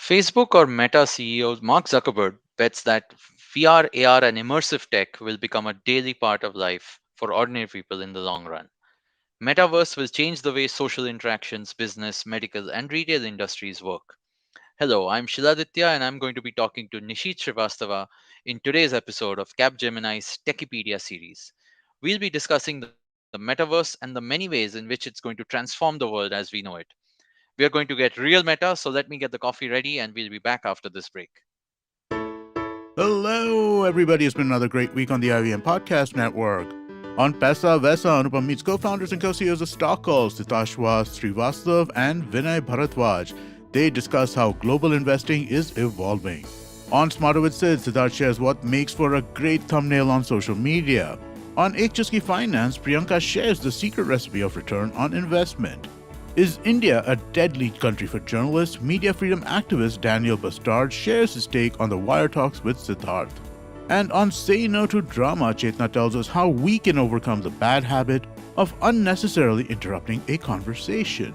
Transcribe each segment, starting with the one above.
Facebook or Meta CEO Mark Zuckerberg bets that VR, AR, and immersive tech will become a daily part of life for ordinary people in the long run. Metaverse will change the way social interactions, business, medical, and retail industries work. Hello, I'm Shiladitya, and I'm going to be talking to Nisheeth Srivastava in today's episode of Capgemini's Techipedia Series. We'll be discussing the metaverse and the many ways in which it's going to transform the world as we know it. We are going to get real meta, so let me get the coffee ready, and we'll be back after this break. Hello, everybody. It's been another great week on the IVM Podcast Network. On Pesa Vesa, Anupam meets co-founders and co-CEOs of Stockcall, Nisheeth Srivastava and Vinay Bharadwaj. They discuss how global investing is evolving. On Smarter with Sid, Siddharth shares what makes for a great thumbnail on social media. On Ek Chuski Finance, Priyanka shares the secret recipe of return on investment. Is India a dead lead country for journalists? Media freedom activist Daniel Bastard shares his take on the Wire Talks with Siddharth. And on Say No to Drama, Chetna tells us how we can overcome the bad habit of unnecessarily interrupting a conversation.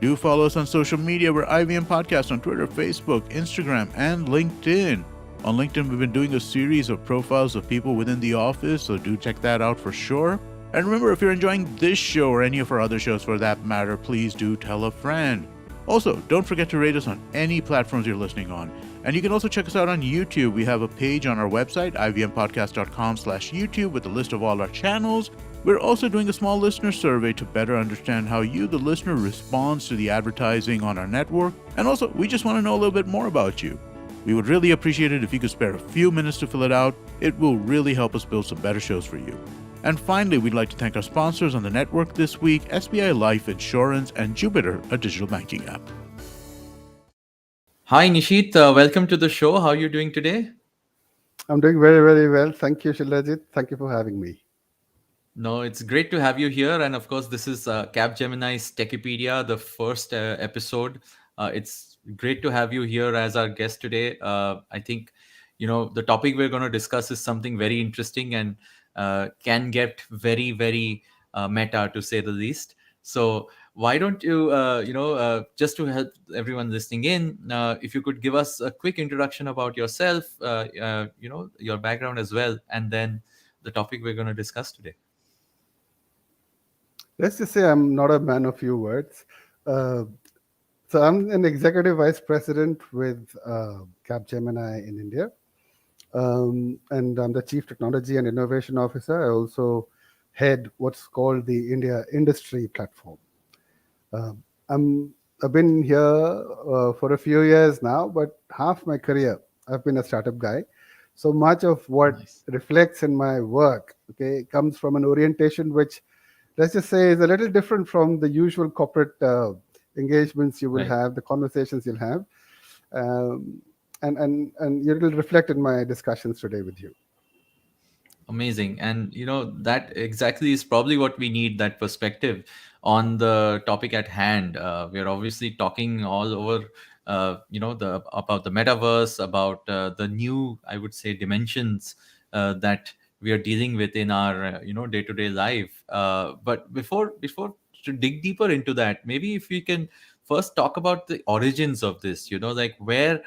Do follow us on social media. We're IVM Podcast on Twitter, Facebook, Instagram, and LinkedIn. On LinkedIn, we've been doing a series of profiles of people within the office, so do check that out for sure. And remember, if you're enjoying this show or any of our other shows for that matter, please do tell a friend. Also, don't forget to rate us on any platforms you're listening on. And you can also check us out on YouTube. We have a page on our website, ivmpodcast.com/YouTube, with a list of all our channels. We're also doing a small listener survey to better understand how you, the listener, responds to the advertising on our network. And also, we just want to know a little bit more about you. We would really appreciate it if you could spare a few minutes to fill it out. It will really help us build some better shows for you. And finally, we'd like to thank our sponsors on the network this week, SBI Life Insurance and Jupiter, a digital banking app. Hi, Nisheeth. Welcome to the show. How are you doing today? I'm doing very, very well. Thank you, Shiladitya. Thank you for having me. No, it's great to have you here. And of course, this is Capgemini's Techipedia, the first episode. It's great to have you here as our guest today. I think, the topic we're going to discuss is something very interesting and can get very, very meta, to say the least. So why don't you, just to help everyone listening in, if you could give us a quick introduction about yourself, your background as well, and then the topic we're going to discuss today. Let's just say I'm not a man of few words. Uh, so I'm an executive vice president with Capgemini in India. And I'm the chief technology and innovation officer. I also head what's called the India Industry Platform. I've been here for a few years now, but half my career I've been a startup guy. So much of what reflects in my work, comes from an orientation which, let's just say, is a little different from the usual corporate engagements you will have, the conversations you'll have, and it will reflect in my discussions today with you. Amazing. And that exactly is probably what we need, that perspective on the topic at hand. We're obviously talking all over about the metaverse, about the new, I would say, dimensions that we are dealing with in our day-to-day life. But before to dig deeper into that, maybe if we can first talk about the origins of this, like where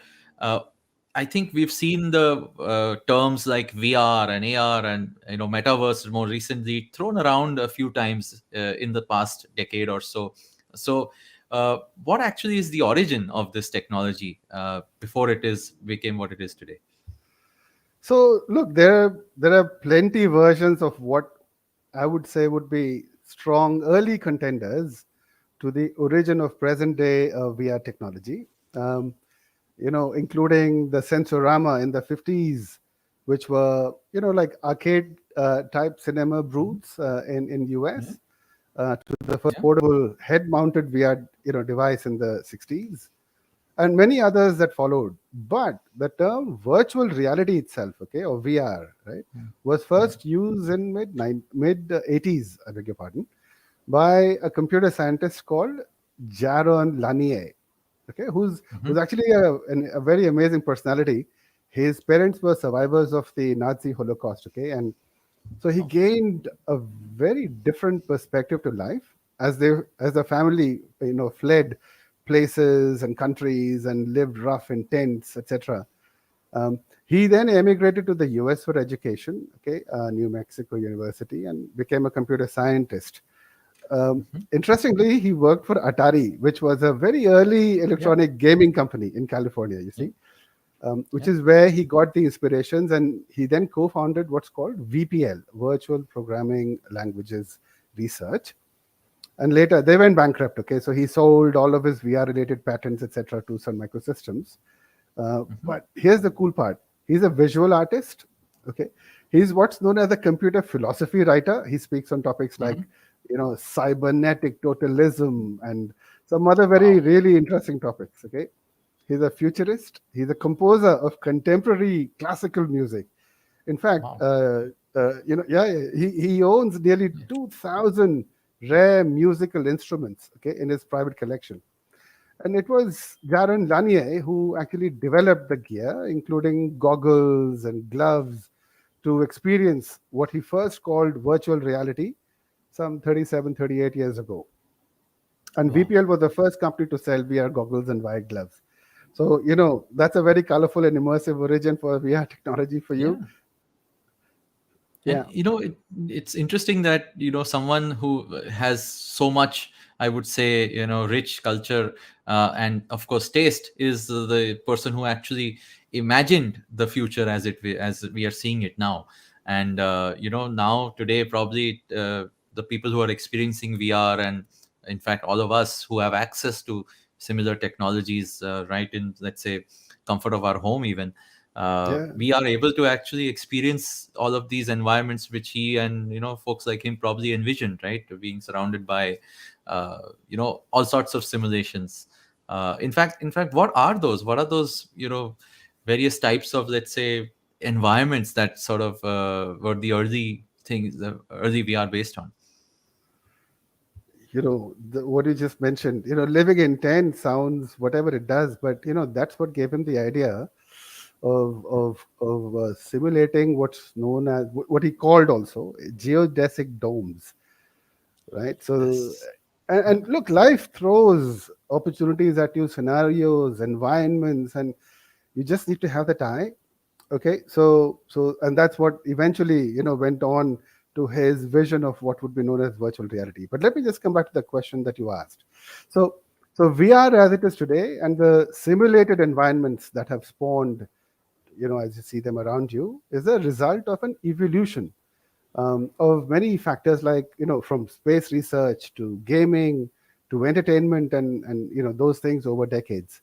I think we've seen the terms like VR and AR and metaverse more recently thrown around a few times in the past decade or so. So, what actually is the origin of this technology before it became what it is today? So look, there are plenty versions of what I would say would be strong early contenders to the origin of present day VR technology. Including the Sensorama in the 50s, which were, like arcade type cinema booths in US, to the first portable head-mounted VR, device in the 60s, and many others that followed. But the term virtual reality itself, or VR, right, was first used in mid 80s, I beg your pardon, by a computer scientist called Jaron Lanier, who's actually a very amazing personality. His parents were survivors of the Nazi Holocaust, and so he gained a very different perspective to life as the family, fled places and countries and lived rough in tents, etc. He then emigrated to the US for education, okay, New Mexico University, and became a computer scientist. Interestingly, he worked for Atari, which was a very early Yeah. electronic gaming company in California, you Yeah. see, which Yeah. is where he got the inspirations. And he then co founded what's called VPL, Virtual Programming Languages Research. And later they went bankrupt. Okay, so he sold all of his VR related patents, etc., to Sun Microsystems. Hmm. But here's the cool part: he's a visual artist. Okay, he's what's known as a computer philosophy writer. He speaks on topics like, Hmm. cybernetic totalism and some other very Wow. really interesting topics. Okay, he's a futurist. He's a composer of contemporary classical music. In fact, Wow. he owns nearly Yeah. 2,000 rare musical instruments, okay, in his private collection. And it was Jaron Lanier who actually developed the gear, including goggles and gloves, to experience what he first called virtual reality some 37, 38 years ago. And Wow. VPL was the first company to sell VR goggles and VR gloves. So, that's a very colorful and immersive origin for VR technology for Yeah. you. And Yeah, it's interesting that someone who has so much, I would say, rich culture, and of course taste, is the person who actually imagined the future as we are seeing it now. And now today probably the people who are experiencing VR, and in fact all of us who have access to similar technologies, right in, let's say, comfort of our home even, yeah. we are able to actually experience all of these environments which he and folks like him probably envisioned, right? Being surrounded by all sorts of simulations. In fact, what are those various types of, let's say, environments that sort of were the early things, the early VR based on? What you just mentioned, living in tent sounds whatever it does, but that's what gave him the idea of simulating what's known as what he called also geodesic domes, right? So, Yes. and look, life throws opportunities at you, scenarios, environments, and you just need to have that eye. Okay, so and that's what eventually went on to his vision of what would be known as virtual reality. But let me just come back to the question that you asked. So so VR as it is today and the simulated environments that have spawned, as you see them around you, is a result of an evolution of many factors, like from space research to gaming to entertainment and those things over decades.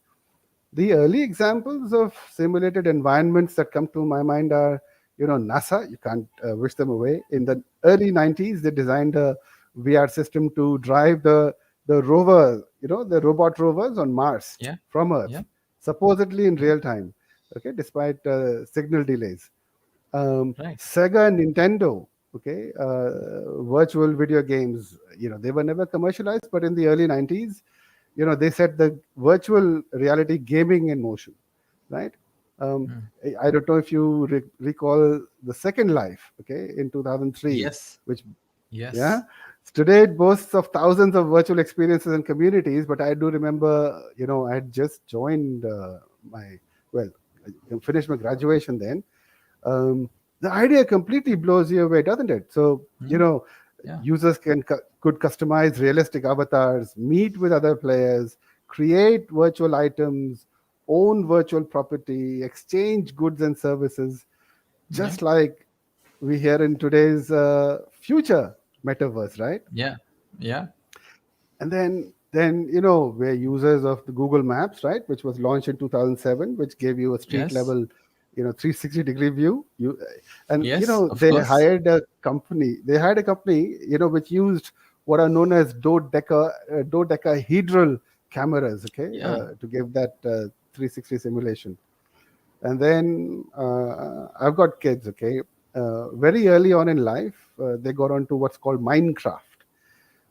The early examples of simulated environments that come to my mind are, NASA. You can't wish them away. In the early 90s, they designed a VR system to drive the rover, the robot rovers on Mars Yeah. from Yeah. Earth, supposedly in Yeah. real time, okay, despite signal delays. Right. Sega and Nintendo, okay, virtual video games, they were never commercialized, but in the early 90s, they set the virtual reality gaming in motion, right? Um, Mm. I don't know if you recall the Second Life, okay, in 2003, Yes. which, yeah, Yes. today it boasts of thousands of virtual experiences and communities. But I do remember, I had just joined well, I finished my graduation then. um, the idea completely blows you away, doesn't it? So, Mm. Yeah. users could customize realistic avatars, meet with other players, create virtual items, own virtual property, exchange goods and services, Yeah. just like we hear in today's future metaverse, right? Yeah. Yeah. And then we're users of the Google Maps, right, which was launched in 2007, which gave you a street Yes. level 360-degree view. And Yes, of they course. hired a company which used what are known as dodecahedral cameras, okay, Yeah. to give that 360 simulation. And then I've got kids, okay. Very early on in life, they got onto what's called Minecraft,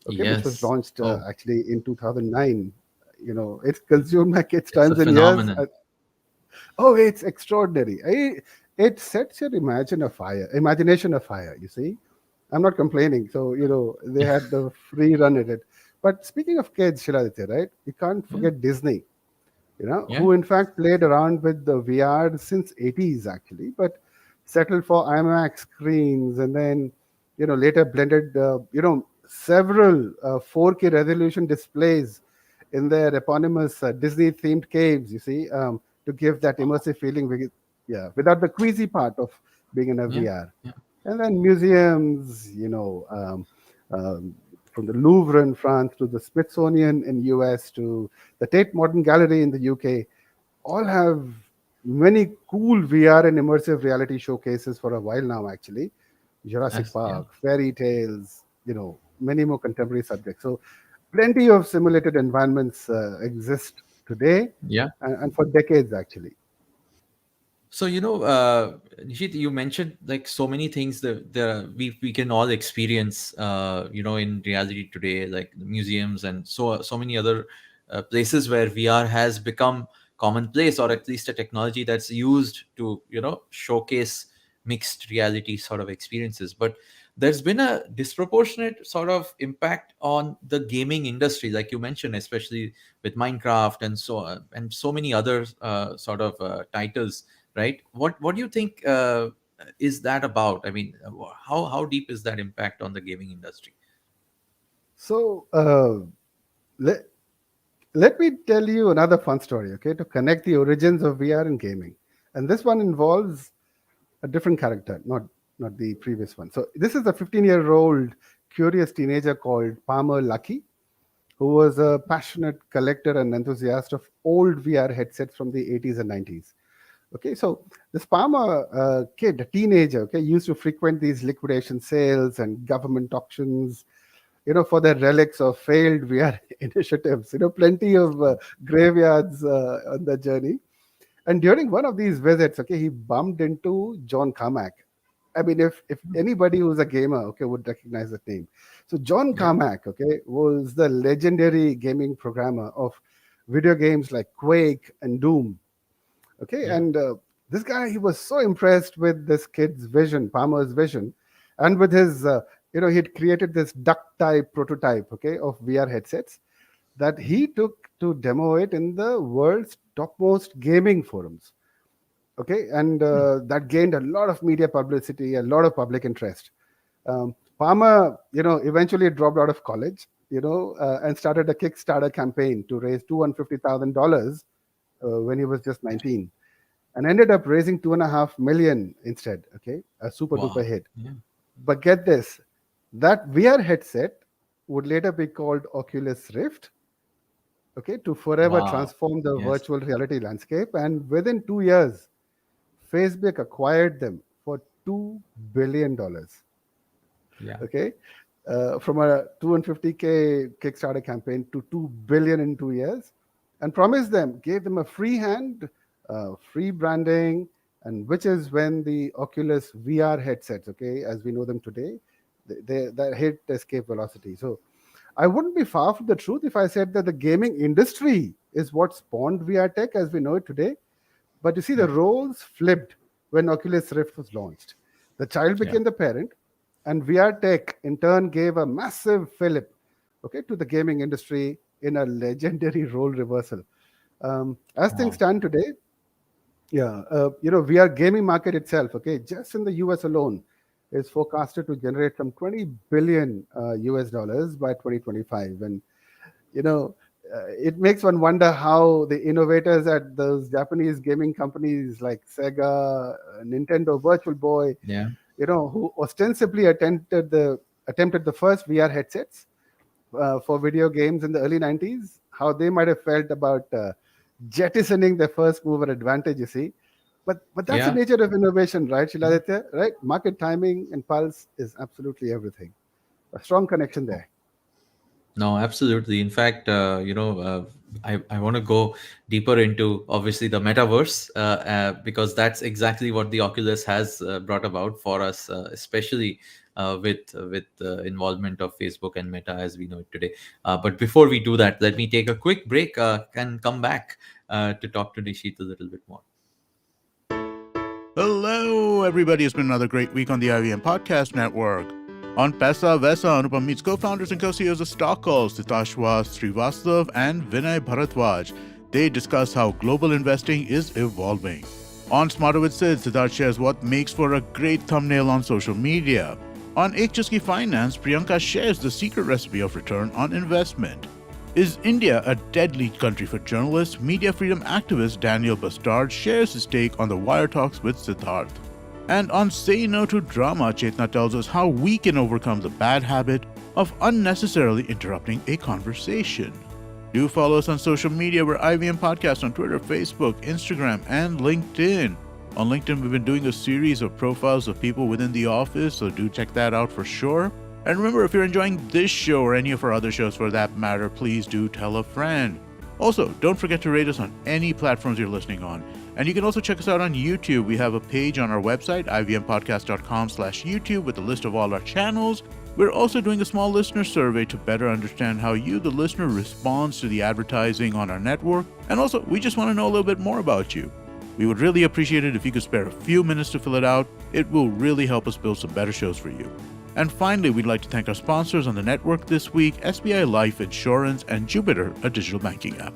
okay, which was Yes. launched Oh, actually in 2009. It's consumed my kids' it's a times and years. phenomenon. Oh, it's extraordinary. It sets your imagination afire. You see, I'm not complaining. So they had the free run at it, But speaking of kids, Shiladitya, right? You can't Yeah. forget Disney, Yeah. who in fact played around with the VR since 80s actually, but settled for IMAX screens and then, later blended, several 4K resolution displays in their eponymous Disney themed caves, you see, to give that immersive feeling, yeah, without the queasy part of being in a Yeah. VR. Yeah. And then museums, um, from the Louvre in France to the Smithsonian in US to the Tate Modern Gallery in the UK, all have many cool VR and immersive reality showcases for a while now, actually. Jurassic Yeah. Park, fairy tales, many more contemporary subjects. So, plenty of simulated environments exist today Yeah. and for decades, actually. So Nishit, you mentioned like so many things that we can all experience, in reality today, like the museums and so many other places where VR has become commonplace, or at least a technology that's used to showcase mixed reality sort of experiences. But there's been a disproportionate sort of impact on the gaming industry, like you mentioned, especially with Minecraft and so many other sort of titles, right? What do you think is that about? I mean, how deep is that impact on the gaming industry? So, let, let me tell you another fun story, okay, to connect the origins of VR and gaming. And this one involves a different character, not the previous one. So this is a 15-year-old curious teenager called Palmer Luckey, who was a passionate collector and enthusiast of old VR headsets from the 80s and 90s. Okay, so this Palmer kid, a teenager, okay, used to frequent these liquidation sales and government auctions, for their relics of failed VR initiatives. Plenty of graveyards on the journey. And during one of these visits, okay, he bumped into John Carmack. I mean, if anybody who's a gamer, okay, would recognize that name. So John Yeah. Carmack, okay, was the legendary gaming programmer of video games like Quake and Doom. Okay, Yeah. and this guy, he was so impressed with this kid's vision, Palmer's vision, and with his, he'd created this duck type prototype, okay, of VR headsets that Mhm. he took to demo it in the world's topmost gaming forums. Okay, and Hmm. that gained a lot of media publicity, a lot of public interest. Palmer, eventually dropped out of college, and started a Kickstarter campaign to raise $250,000 when he was just 19, and ended up raising 2.5 million instead. Okay, a super duper Wow. hit. Yeah. But get this, that VR headset would later be called Oculus Rift, okay, to forever Wow. transform the Yes. virtual reality landscape. And within 2 years, Facebook acquired them for $2 billion. Yeah. Okay, from a 250K Kickstarter campaign to 2 billion in 2 years, and promised them, gave them a free hand, free branding, and which is when the Oculus VR headsets, okay, as we know them today, they hit escape velocity. So I wouldn't be far from the truth if I said that the gaming industry is what spawned VR tech as we know it today. But you see, the Yeah. roles flipped when Oculus Rift was launched. The child Yeah. became the parent, and VR tech in turn gave a massive fillip, okay, to the gaming industry in a legendary role reversal. As things Wow. stand today, yeah, VR gaming market itself, okay, just in the US alone, is forecasted to generate some 20 billion US dollars by 2025. And you know, it makes one wonder how the innovators at those Japanese gaming companies like Sega, Nintendo Virtual Boy, Yeah. who ostensibly attempted the first VR headsets for video games in the early 90s, how they might have felt about jettisoning their first mover advantage, you see. But that's the Yeah. nature of innovation, right, Shiladitya? Right? Market timing and pulse is absolutely everything. A strong connection there. No, absolutely. In fact, I want to go deeper into obviously the metaverse, because that's exactly what the Oculus has brought about for us, especially with the involvement of Facebook and Meta as we know it today. But before we do that, let me take a quick break and come back to talk to Nisheeth a little bit more. Hello, everybody. It's been another great week on the IVM Podcast Network. On Pesa Vesa, Anupam meets co-founders and co-CEOs of Stockholm, Nisheeth Srivastava and Vinay Bharadwaj. They discuss how global investing is evolving. On Smarter with Sid, Siddharth shares what makes for a great thumbnail on social media. On Ek Chuski Finance, Priyanka shares the secret recipe of return on investment. Is India a deadly country for journalists? Media freedom activist Daniel Bastard shares his take on the Wire Talks with Siddharth. And on Say No to Drama, Chetna tells us how we can overcome the bad habit of unnecessarily interrupting a conversation. Do follow us on social media. We're IVM Podcast on Twitter, Facebook, Instagram, and LinkedIn. On LinkedIn, we've been doing a series of profiles of people within the office, so do check that out for sure. And remember, if you're enjoying this show or any of our other shows for that matter, please do tell a friend. Also, don't forget to rate us on any platforms you're listening on. And you can also check us out on YouTube. We have a page on our website, ivmpodcast.com/YouTube, with a list of all our channels. We're also doing a small listener survey to better understand how you, the listener, responds to the advertising on our network. And also, we just want to know a little bit more about you. We would really appreciate it if you could spare a few minutes to fill it out. It will really help us build some better shows for you. And finally, we'd like to thank our sponsors on the network this week, SBI Life Insurance and Jupiter, a digital banking app.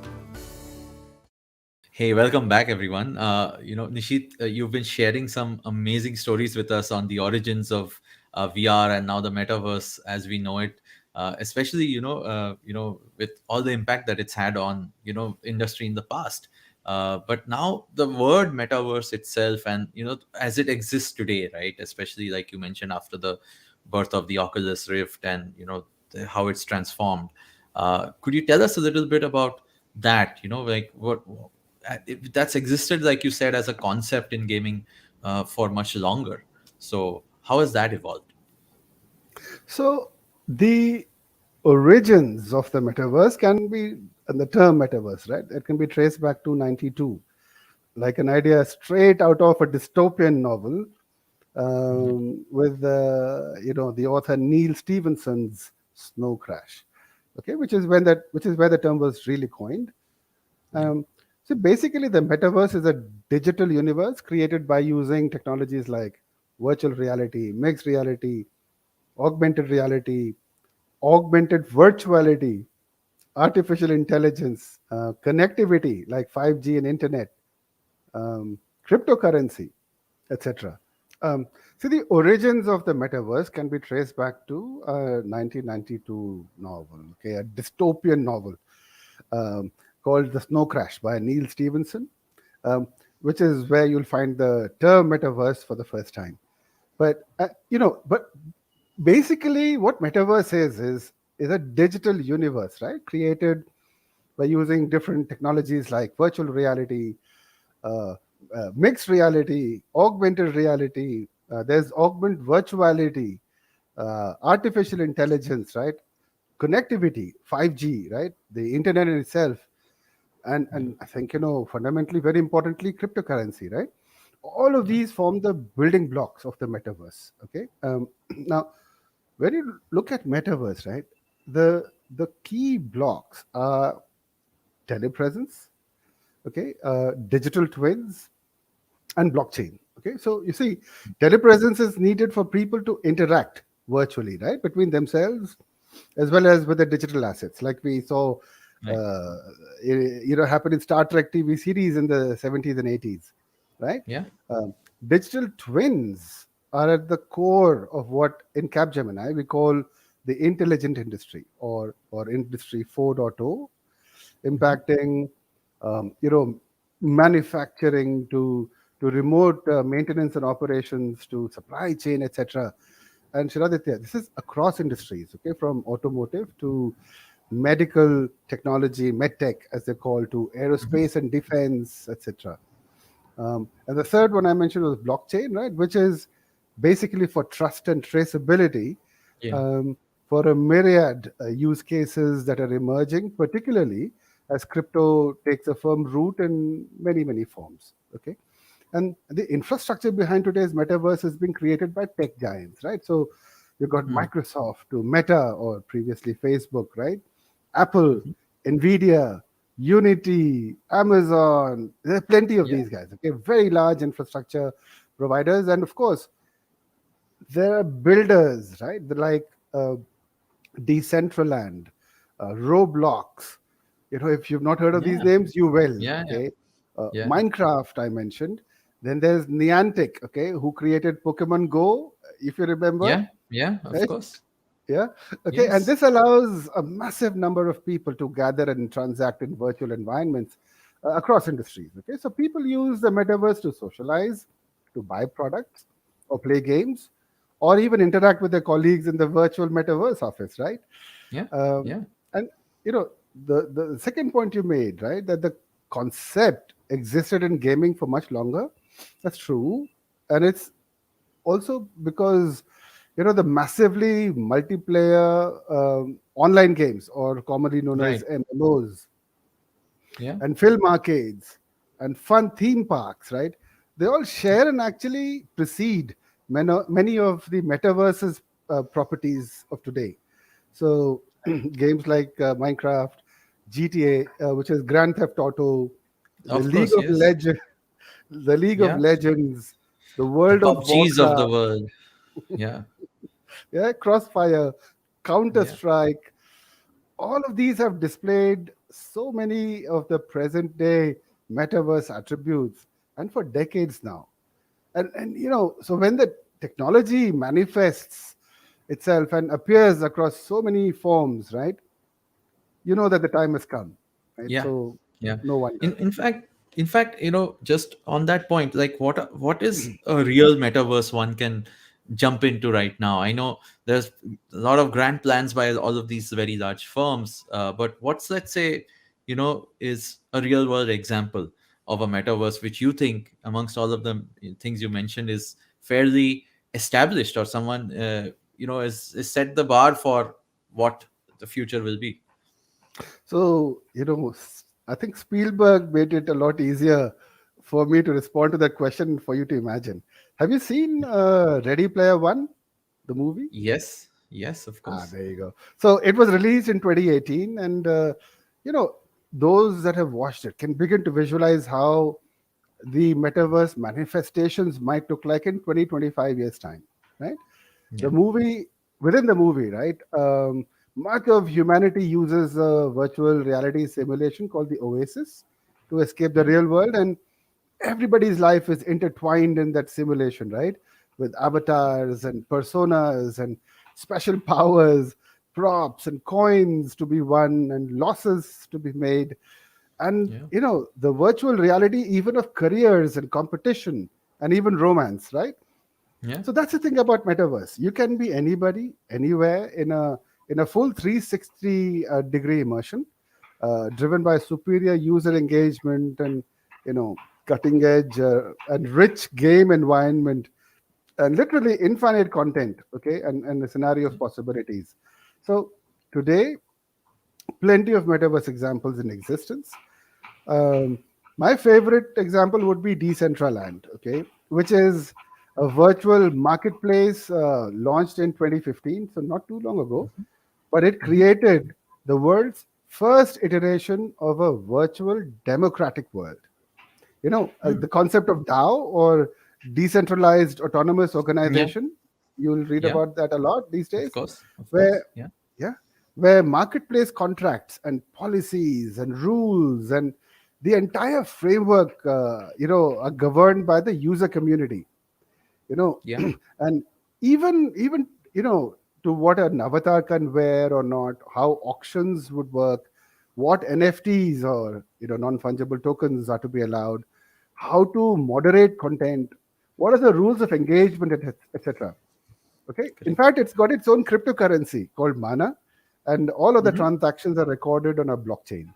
Hey, welcome back, everyone. Nisheeth, you've been sharing some amazing stories with us on the origins of VR and now the metaverse as we know it. Especially, with all the impact that it's had on industry in the past. But now the word metaverse itself, and as it exists today, right? Especially like you mentioned after the birth of the Oculus Rift, and how it's transformed. Could you tell us a little bit about that? Like that's existed, like you said, as a concept in gaming for much longer. So how has that evolved? So the origins of the metaverse can be, and the term metaverse, right? It can be traced back to 92, like an idea straight out of a dystopian novel, with the author Neil Stephenson's Snow Crash. Okay, which is where the term was really coined. So basically, the metaverse is a digital universe created by using technologies like virtual reality, mixed reality, augmented reality, augmented virtuality, artificial intelligence, connectivity like 5G and internet, cryptocurrency, etc. So the origins of the metaverse can be traced back to a 1992 novel, okay, a dystopian novel um, called The Snow Crash by Neil Stephenson, um, which is where you'll find the term metaverse for the first time. But basically, what metaverse is a digital universe, right? Created by using different technologies like virtual reality, uh, mixed reality, augmented reality. There's augmented virtuality, artificial intelligence, right? Connectivity, 5G, right? The internet in itself, and I think fundamentally, very importantly, cryptocurrency, right? All of Yeah. these form the building blocks of the metaverse. Okay, now when you look at metaverse, right, the key blocks are telepresence, okay, digital twins, and blockchain. Okay, so you see, telepresence is needed for people to interact virtually, right, between themselves as well as with the digital assets, like we saw, Right. happen in Star Trek TV series in the 70s and 80s, right? Yeah. Um, Digital twins are at the core of what in Capgemini we call the intelligent industry, or industry 4.0, impacting manufacturing to remote maintenance and operations to supply chain, etc. And Shiladitya, this is across industries, okay, from automotive to medical technology, medtech as they call, to Mhm. aerospace and defense, etc. And the third one I mentioned was blockchain, right, which is basically for trust and traceability, Yeah. um, for a myriad use cases that are emerging, particularly as crypto takes a firm root in many, many forms. Okay. And the infrastructure behind today's metaverse has been created by tech giants, right? So you've got Hmm. Microsoft to Meta, or previously Facebook, right? Apple, Mhm. Nvidia, Unity, Amazon. There are plenty of Yeah. these guys. Okay, very large infrastructure providers, and of course, there are builders, right? They're like uh, Decentraland, Roblox. If you've not heard of these Yeah, names, you will. yeah, yeah, Okay, yeah, Minecraft I mentioned. Then there's Niantic, okay, who created Pokemon Go, if you remember, yeah, yeah. Of right? course. Yeah. Okay, and Yes. this allows a massive number of people to gather and transact in virtual environments across industries. Okay, so people use the metaverse to socialize, to buy products, or play games, or even interact with their colleagues in the virtual metaverse office, right? Yeah, Um, yeah, and you know, the second point you made, right, that the concept existed in gaming for much longer. That's true, and it's also because the massively multiplayer online games, or commonly known as right. MMOs, Yeah, and film arcades and fun theme parks, right? They all share and actually precede many of the metaverse's properties of today. So games like Minecraft, GTA, which is Grand Theft Auto, the of League course. of Yes. Legends, the League of Yeah, Legends, the the World of PUBGs of the Warcraft, world. Yeah, yeah, Crossfire, Counter yeah, Strike. All of these have displayed so many of the present day metaverse attributes, and for decades now. And so when the technology manifests itself and appears across so many forms, right? You know that the time has come, right? yeah, So yeah. no wonder. In fact, just on that point, like what is a real metaverse one can jump into right now? I know there's a lot of grand plans by all of these very large firms, but what's, let's say, is a real world example of a metaverse which you think, amongst all of the things you mentioned, is fairly established, or someone is set the bar for what the future will be? So, I think Spielberg made it a lot easier for me to respond to that question for you to imagine. Have you seen Ready Player One, the movie? Yes, yes, of Ah, course. there you go. So it was released in 2018, and you know, those that have watched it can begin to visualize how the metaverse manifestations might look like in 20-25 years time, right? The Yeah. movie Within the movie, right? Much of humanity uses a virtual reality simulation called the Oasis to escape the Yeah. real world, and everybody's life is intertwined in that simulation, right? With avatars and personas and special powers, props and coins to be won and losses to be made. And, Yeah. the virtual reality, even of careers and competition and even romance, right? Yeah. So that's the thing about metaverse. You can be anybody, anywhere, in a full 360 degree immersion, driven by superior user engagement and cutting edge and rich game environment, and literally infinite content. Okay, and a scenario of possibilities. So today, plenty of metaverse examples in existence. um, my favorite example would be Decentraland, okay, which is a virtual marketplace launched in 2015, so not too long ago, but it Hmm. created the world's first iteration of a virtual democratic world. The concept of DAO, or decentralized autonomous Yeah. organization, you'll read Yeah. about that a lot these Of days, course. Of where course. Yeah. yeah, where marketplace contracts and policies and rules and the entire framework, are governed by the user community. You know, Yeah. and even to what an avatar can wear or not, how auctions would work, what NFTs, or non fungible tokens, are to be allowed, how to moderate content, what are the rules of engagement, etc. Okay. In Correct. fact, it's got its own cryptocurrency called Mana, and all of the Hmm. transactions are recorded on a blockchain.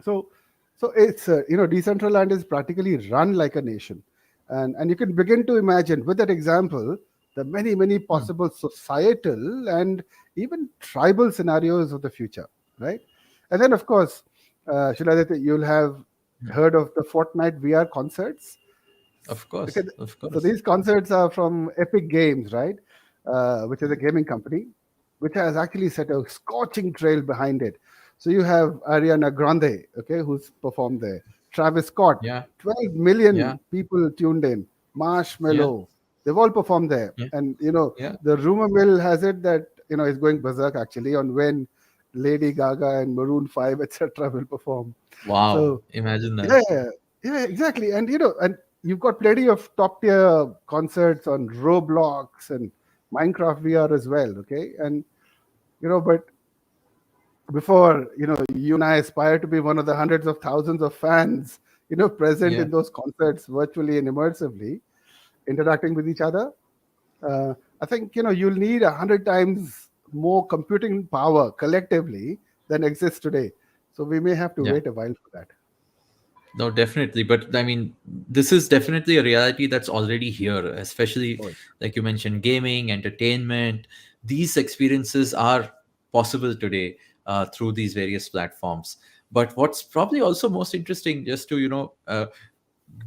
So, so it's Decentraland is practically run like a nation, and you can begin to imagine with that example the many Hmm. possible societal and even tribal scenarios of the future, right? And then, of course, Shiladitya, you'll have Hmm. heard of the Fortnite VR concerts. Of Okay, course. Of so course. these concerts are from Epic Games, right? Which is a gaming company, which has actually set a scorching trail behind it. So you have Ariana Grande, okay, who's performed there. Travis Scott, Yeah. 12 million Yeah. people tuned in. Yeah. Marshmello, They've all performed there. Yeah. And, Yeah. the rumor mill has it that, it's going berserk actually on when Lady Gaga and Maroon 5, etc., will perform. Wow. So, Imagine that. yeah, yeah, exactly. And, and you've got plenty of top tier concerts on Roblox and Minecraft VR as well. Okay. And, but before, you and I aspire to be one of the hundreds of thousands of fans, present Yeah. in those concerts virtually and immersively, interacting with each other. uh, I think you'll need 100 times more computing power collectively than exists today. So we may have to Yeah. wait a while for that. No, definitely. But I mean, this is definitely a reality that's already here, especially Oh, like you mentioned, gaming, entertainment. These experiences are possible today through these various platforms. But what's probably also most interesting, just to,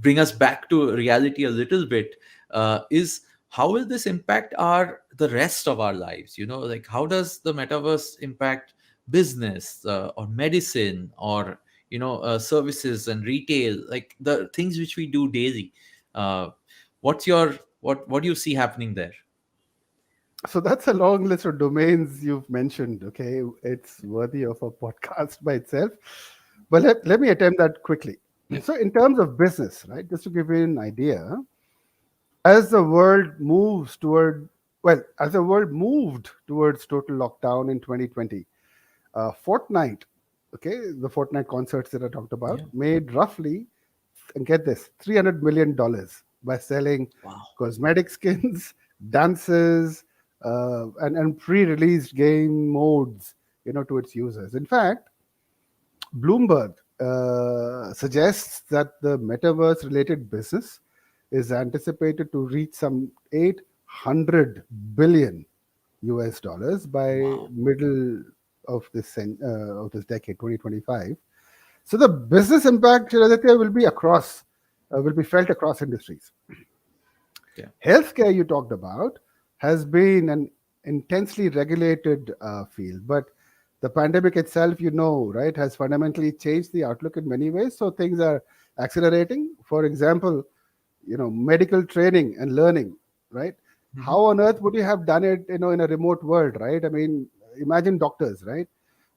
bring us back to reality a little bit, is how will this impact our the rest of our lives? Like how does the metaverse impact business, or medicine, or services and retail, like the things which we do daily? uh, what's your what do you see happening there? so that's a long list of domains you've mentioned. Okay, it's worthy of a podcast by itself. But let me attempt that quickly. Yeah. So, in terms of business, right, just to give you an idea, as the world moves toward, well, as the world moved towards total lockdown in 2020, Fortnite, okay, the Fortnite concerts that I talked about, Yeah. made roughly, and get this, $300 million by selling Wow. cosmetic skins, dances, and pre-released game modes, to its users. In fact, Bloomberg suggests that the metaverse related business is anticipated to reach some 800 billion US dollars by Wow. middle of this decade, 2025. So the business impact, Shiladitya, will be felt across industries. Yeah. Healthcare, you talked about, has been an intensely regulated field, but the pandemic itself, right, has fundamentally changed the outlook in many ways. So things are accelerating. For example, medical training and learning, right? Hmm. How on earth would you have done it, in a remote world, right? I mean, imagine doctors, right?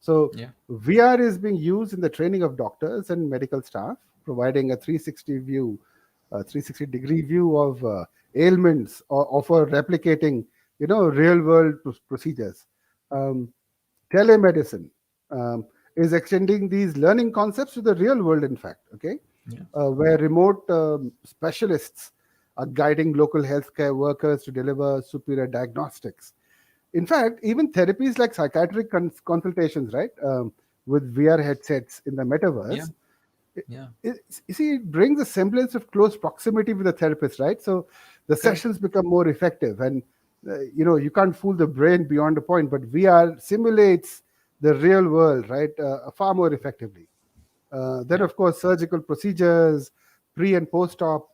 So Yeah. VR is being used in the training of doctors and medical staff, providing a 360 degree view of ailments, or offer replicating, real world procedures. Um, Telemedicine um, is extending these learning concepts to the real world, in fact, okay, Yeah. where remote specialists are guiding local healthcare workers to deliver superior diagnostics. In fact, even therapies like psychiatric consultations, right, with VR headsets in the Yeah. metaverse, it, Yeah. you see, it brings a semblance of close proximity with the therapist, right? So the Correct. sessions become more effective, and you can't fool the brain beyond a point, but VR simulates the real world, right, far more effectively. Then, Yeah. of course, surgical procedures, pre and post op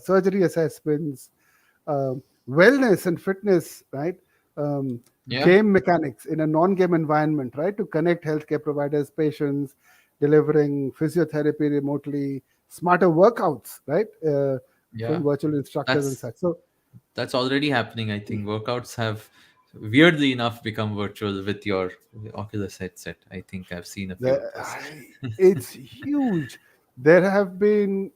surgery assessments, wellness and fitness, right? Um, Yeah. Game mechanics in a non game environment, right? To connect healthcare providers, patients, delivering physiotherapy remotely, smarter workouts, right? From Yeah. virtual instructors and that's such. So, that's already happening. I think workouts have weirdly enough become virtual with your Oculus headset. I think I've seen a few the, of those. it's huge. There have been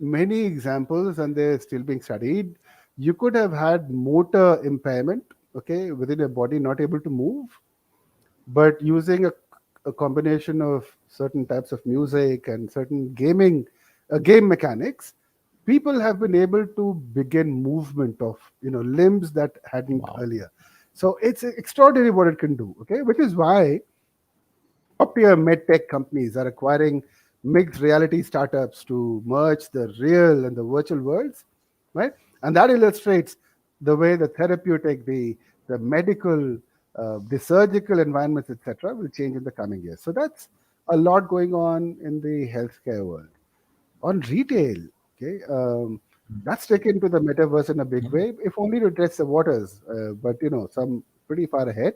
many examples and they're still being studied. You could have had motor impairment, okay, within your body, not able to move, but using a combination of certain types of music and certain game mechanics, people have been able to begin movement of limbs that hadn't Wow. earlier. So it's extraordinary what it can do, okay, which is why top tier medtech companies are acquiring mixed reality startups to merge the real and the virtual worlds, right? And that illustrates the way the therapeutic, the medical, the surgical environments, etc., will change in the coming years. So that's a lot going on in the healthcare world. On retail, okay, that's taken to the metaverse in a big Yeah. way, if only to test the waters, but some pretty far ahead.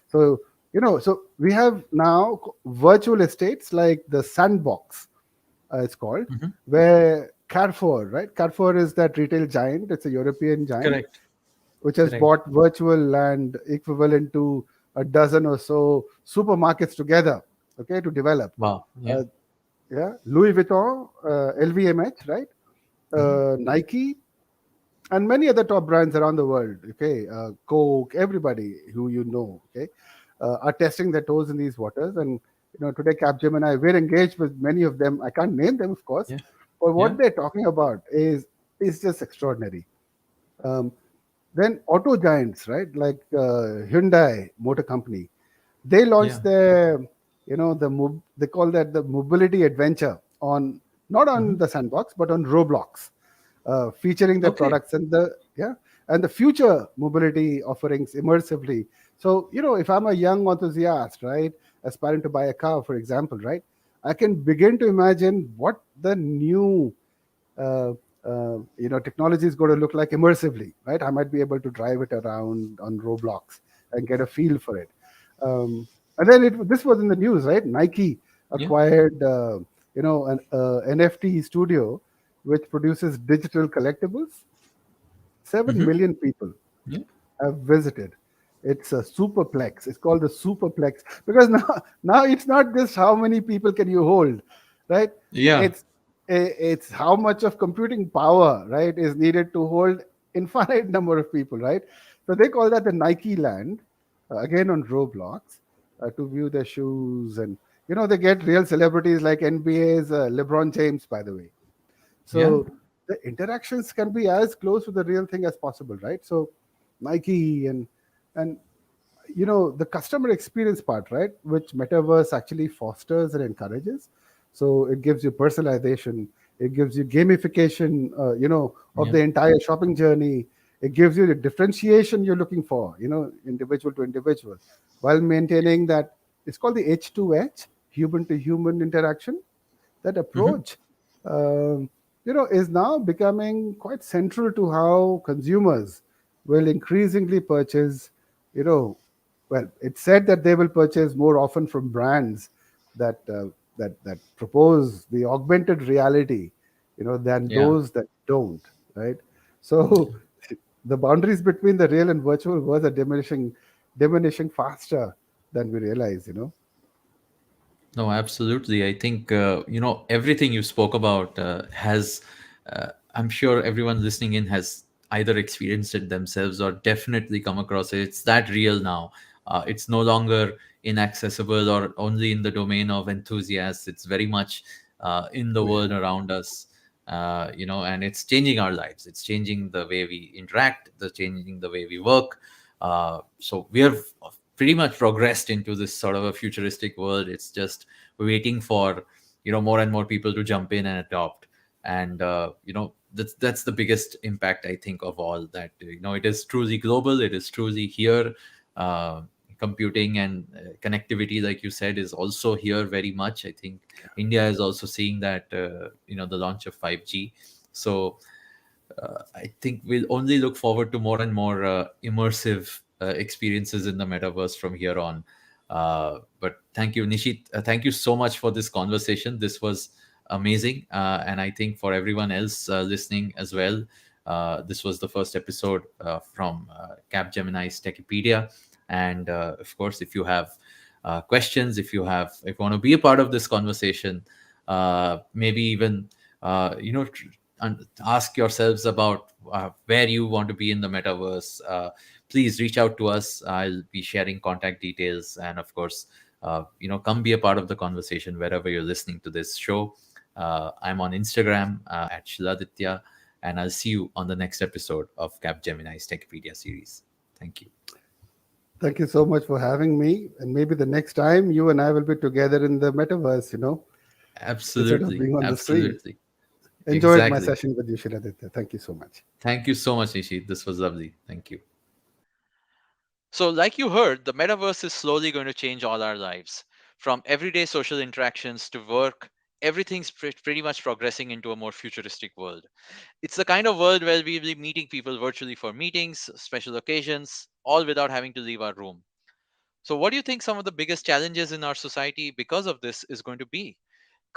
So so we have now virtual estates like the Sandbox, it's called, Mhm. where Carrefour, right? Carrefour is that retail giant. It's a European giant Correct. which has Correct. bought virtual land equivalent to a dozen or so supermarkets together, okay, to develop. Wow. Yeah. Uh, yeah, Louis Vuitton, LVMH, right? Hmm. Nike, and many other top brands around the world. Okay, Coke, everybody who you know, okay, are testing their toes in these waters. And today Capgemini, we're engaged with many of them. I can't name them, of course, Yeah. but Yeah. what they're talking about is just extraordinary. Um, then auto giants, right, like Hyundai Motor Company, they Yeah. launched their, they call that the mobility adventure on, not on Hmm. the sandbox, but on Roblox, featuring their Okay. products and the future mobility offerings immersively. So, if I'm a young enthusiast, right, aspiring to buy a car, for example, right, I can begin to imagine what the new uh, technology is going to look like immersively, right? I might be able to drive it around on Roblox and get a feel for it. And then this was in the news, right? Nike Yeah. acquired, an NFT studio which produces digital collectibles. Seven Hmm. million people Yeah. have visited. It's a superplex. It's called the superplex because now it's not just how many people can you hold, right? Yeah. It's it's how much of computing power, right, is needed to hold infinite number of people, right? So they call that the Nike Land, again on Roblox, to view their shoes. And they get real celebrities like NBA's LeBron James, by the way. Yeah. So the interactions can be as close to the real thing as possible, right? So Nike and the customer experience part, right, which Metaverse actually fosters and encourages. So it gives you personalization, it gives you gamification, of Yeah. the entire shopping journey. It gives you the differentiation you're looking for, individual to individual, while maintaining that, it's called the H2H, human to human interaction. That Hmm. approach, is now becoming quite central to how consumers will increasingly purchase. You know, well, it's said that they will purchase more often from brands that propose the augmented reality, than Yeah. those that don't. Right. So the boundaries between the real and virtual worlds are diminishing faster than we realize. No, absolutely. I think everything you spoke about has. I'm sure everyone listening in has either experienced it themselves or definitely come across it. It's that real now. It's no longer inaccessible or only in the domain of enthusiasts. It's very much in the Oh world yeah. around us. And it's changing our lives. It's changing the way we interact. The changing the way we work. So we have pretty much progressed into this sort of a futuristic world. It's just waiting for more and more people to jump in and adopt. And that's the biggest impact, I think, of all that. It is truly global. It is truly here. uh, Computing and connectivity, like you said, is also here very much. I think India is also seeing that, the launch of 5G. So I think we'll only look forward to more and more immersive experiences in the metaverse from here on. But thank you, Nishit. Thank you so much for this conversation. This was amazing. And I think for everyone else listening as well, this was the first episode from Capgemini's Techipedia. And of course, if you have questions, if you want to be a part of this conversation, maybe even and ask yourselves about where you want to be in the metaverse, please reach out to us. I'll be sharing contact details, and of course, come be a part of the conversation wherever you're listening to this show. I'm on Instagram at Shiladitya, and I'll see you on the next episode of Capgemini's Techipedia series. Thank you. Thank you so much for having me. And maybe the next time you and I will be together in the metaverse, instead of Absolutely, being on the screen. absolutely, Enjoyed my exactly. session with you, Shiladitya. Thank you so much. Thank you so much, Nishi. This was lovely. Thank you. So, like you heard, the metaverse is slowly going to change all our lives. From everyday social interactions to work, everything's pretty much progressing into a more futuristic world. It's the kind of world where we'll be meeting people virtually for meetings, special occasions, all without having to leave our room. So, what do you think some of the biggest challenges in our society because of this is going to be?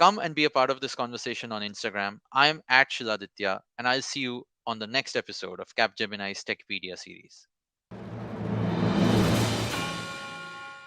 Come and be a part of this conversation on Instagram. I'm at Shiladitya, and I'll see you on the next episode of Capgemini's Techipedia series.